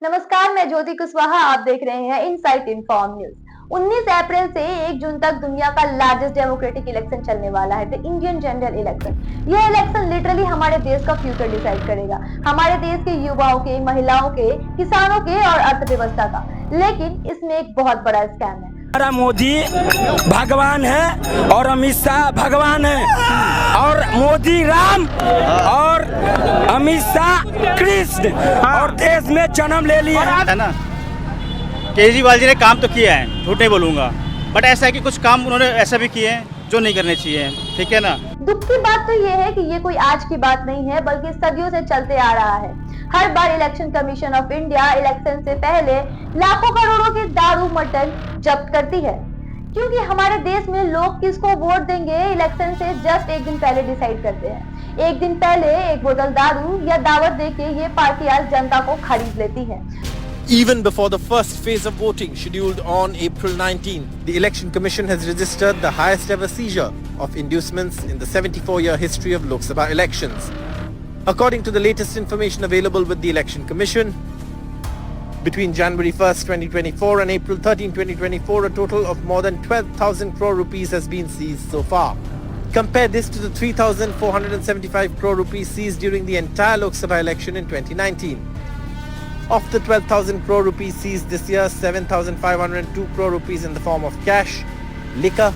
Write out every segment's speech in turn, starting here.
नमस्कार, मैं ज्योति कुशवाहा। आप देख रहे हैं इनसाइट इन्फॉर्म न्यूज। 19 अप्रैल से 1 जून तक दुनिया का लार्जेस्ट डेमोक्रेटिक इलेक्शन चलने वाला है, द इंडियन जनरल इलेक्शन। यह इलेक्शन लिटरली हमारे देश का फ्यूचर डिसाइड करेगा, हमारे देश के युवाओं के, महिलाओं के, किसानों के और अर्थव्यवस्था का। लेकिन इसमें एक बहुत बड़ा स्कैम है। हमारा मोदी भगवान है और अमित शाह भगवान है, और मोदी राम और अमित शाह कृष्ण, और देश में जन्म ले लिया है ना। केजरीवाल जी ने काम तो किया है, झूठ नहीं बोलूंगा, बट ऐसा है कि कुछ काम उन्होंने ऐसा भी किए हैं जो नहीं करने चाहिए, ठीक है ना। दुख की बात तो ये है कि ये कोई आज की बात नहीं है, बल्कि सदियों से चलते आ रहा है। हर बार election commission of India election से पहले लाखों करोड़ों के दारू मटन जब्त करती है, क्योंकि हमारे देश में लोग किसको वोट देंगे इलेक्शन से जस्ट एक दिन पहले डिसाइड करते हैं। एक दिन पहले एक बोतल दारू या दावत देके ये पार्टियां जनता को खरीद लेती है। Even before the first phase of voting scheduled on April 19, the Election Commission has registered the highest ever seizure of inducements in the 74-year history of Lok Sabha elections. According to the latest information available with the Election Commission, between January 1st, 2024 and April 13, 2024, a total of more than 12,000 crore rupees has been seized so far. Compare this to the 3,475 crore rupees seized during the entire Lok Sabha election in 2019. Of the 12,000 crore rupees seized this year, 7,502 crore rupees in the form of cash, liquor,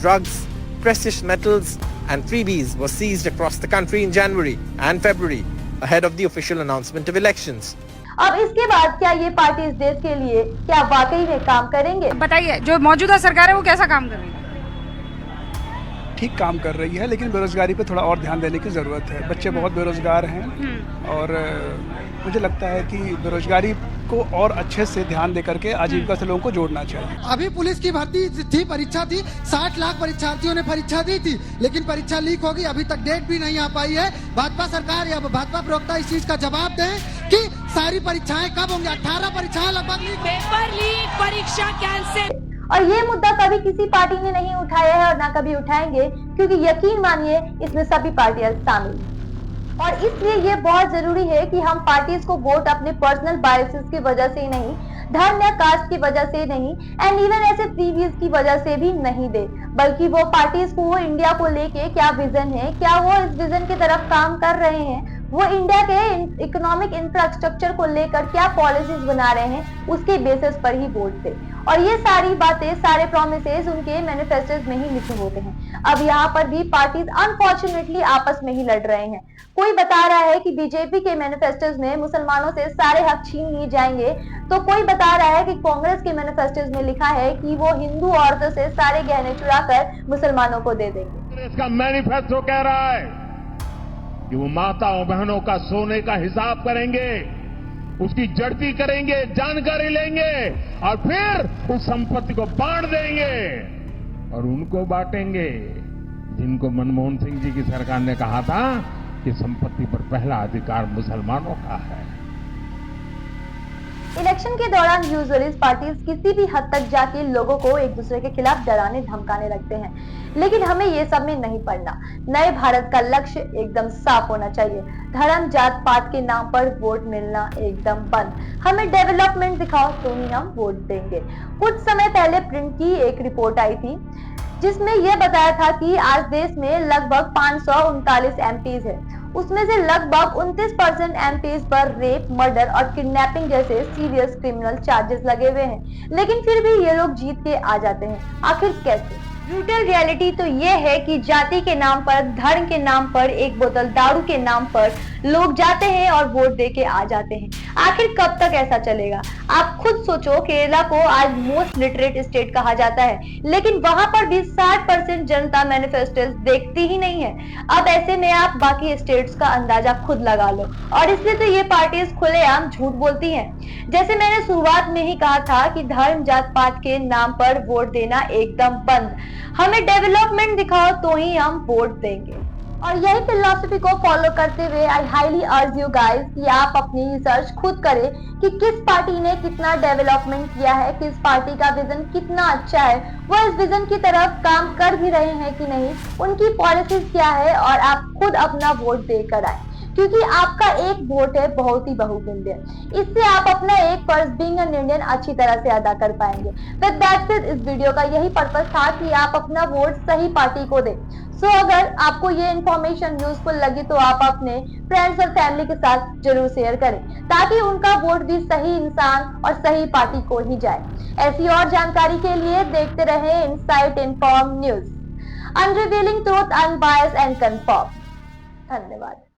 drugs, precious metals and freebies were seized across the country in January and February, ahead of the official announcement of elections. अब इसके बाद क्या ये party इस देश के लिए क्या वाकई में काम करेंगे? बताइए, जो मौजूदा सरकार है वो कैसा काम कर रही है? ठीक काम कर रही है, लेकिन बेरोजगारी पे थोड़ा और ध्यान देने की ज़रूरत है। बच्चे बहुत बेरोजगार हैं और मुझे लगता है कि बेरोजगारी को और अच्छे से ध्यान दे करके आजीविका से लोगों को जोड़ना चाहिए। अभी पुलिस की भर्ती थी, परीक्षा थी, 60 लाख परीक्षार्थियों ने परीक्षा दी थी, लेकिन परीक्षा लीक हो गई। अभी तक डेट भी नहीं आ पाई है। भाजपा सरकार या भाजपा प्रवक्ता इस चीज का जवाब दें कि सारी परीक्षाएं कब होंगी। 18 परीक्षाएं लगभग लीक, पेपर लीक, परीक्षा कैंसिल। और ये मुद्दा कभी किसी पार्टी ने नहीं उठाया है और ना कभी उठाएंगे, क्योंकि यकीन मानिए इसमें सभी पार्टियां शामिल हैं। और इसलिए ये बहुत जरूरी है कि हम पार्टीज को वोट अपने पर्सनल बायसेस की वजह से नहीं, धर्म या कास्ट की वजह से नहीं, एंड इवन ऐसे प्रीवियस की वजह से भी नहीं दे, बल्कि वो पार्टीज को इंडिया को लेके क्या विजन है, क्या वो इस विजन की तरफ काम कर रहे हैं, वो इंडिया के इकोनॉमिक इंफ्रास्ट्रक्चर को लेकर क्या पॉलिसीज बना रहे हैं, उसके बेसिस पर ही वोट दे। और ये सारी बातें, सारे प्रोमिसेस उनके मैनिफेस्टोज में ही लिखे होते हैं। अब यहाँ पर भी पार्टीज अनफॉर्चुनेटली आपस में ही लड़ रहे हैं। कोई बता रहा है कि बीजेपी के मैनिफेस्टोज में मुसलमानों से सारे हक छीन लिए जाएंगे, तो कोई बता रहा है कि कांग्रेस के मैनिफेस्टोज में लिखा है कि वो हिंदू औरतों से सारे गहने चुराकर मुसलमानों को दे देंगे। कांग्रेस का मैनिफेस्टो कह रहा है कि वो माताओं बहनों का सोने का हिसाब करेंगे, उसकी जड़ती करेंगे, जानकारी लेंगे और फिर उस संपत्ति को बांट देंगे और उनको बांटेंगे जिनको मनमोहन सिंह जी की सरकार ने कहा था कि संपत्ति पर पहला अधिकार मुसलमानों का है। इलेक्शन के दौरान यूजुअली पार्टीज किसी भी हद तक जाके लोगों को एक दूसरे के खिलाफ डराने धमकाने लगते हैं, लेकिन हमें ये सब में नहीं पड़ना। नए भारत का लक्ष्य एकदम साफ होना चाहिए। धर्म, जात पात के नाम पर वोट मिलना एकदम बंद। हमें डेवलपमेंट दिखाओ तो ही हम वोट देंगे। कुछ समय पहले प्रिंट की एक रिपोर्ट आई थी जिसमें यह बताया था कि आज देश में लगभग 539 एमपीज है। उसमें से लगभग 29% एमपीज पर रेप, मर्डर और किडनैपिंग जैसे सीरियस क्रिमिनल चार्जेस लगे हुए हैं, लेकिन फिर भी ये लोग जीत के आ जाते हैं। आखिर कैसे? ब्रूटल रियलिटी तो ये है कि जाति के नाम पर, धर्म के नाम पर, एक बोतल दारू के नाम पर लोग जाते हैं और वोट दे के आ जाते हैं। आखिर कब तक ऐसा चलेगा? आप खुद सोचो, केरला को आज मोस्ट लिटरेट स्टेट कहा जाता है, लेकिन वहां पर भी 60% जनता मैनिफेस्टोस देखती ही नहीं है। अब ऐसे में आप बाकी स्टेट्स का अंदाजा खुद लगा लो। और इसलिए तो ये पार्टीज खुलेआम झूठ बोलती हैं। जैसे मैंने शुरुआत में ही कहा था कि धर्म, जात पात के नाम पर वोट देना एकदम बंद। हमें डेवलपमेंट दिखाओ तो ही हम वोट देंगे। और यही फिलॉसफी को फॉलो करते हुए I highly urge you guys कि आप अपनी रिसर्च खुद करें कि किस पार्टी ने कितना डेवलपमेंट किया है, किस पार्टी का विजन कितना अच्छा है, वो इस विजन की तरफ काम कर भी रहे हैं कि नहीं, उनकी पॉलिसीज क्या है, और आप खुद अपना वोट देकर आए। क्योंकि आपका एक वोट है बहुत ही बहुमूल्य। इससे आप अपना एक फर्ज बीइंग एन इंडियन अच्छी तरह से अदा कर पाएंगे। तो दैट्स इट, इस वीडियो का यही पर्पस था कि आप अपना वोट सही पार्टी को दें। सो अगर आपको ये इन्फॉर्मेशन यूजफुल लगी तो आप अपने फ्रेंड्स और फैमिली के साथ जरूर शेयर करें, ताकि उनका वोट भी सही इंसान और सही पार्टी को ही जाए। ऐसी और जानकारी के लिए देखते रहे Insight Inform News, unrevealing truth, unbiased and confirm. धन्यवाद।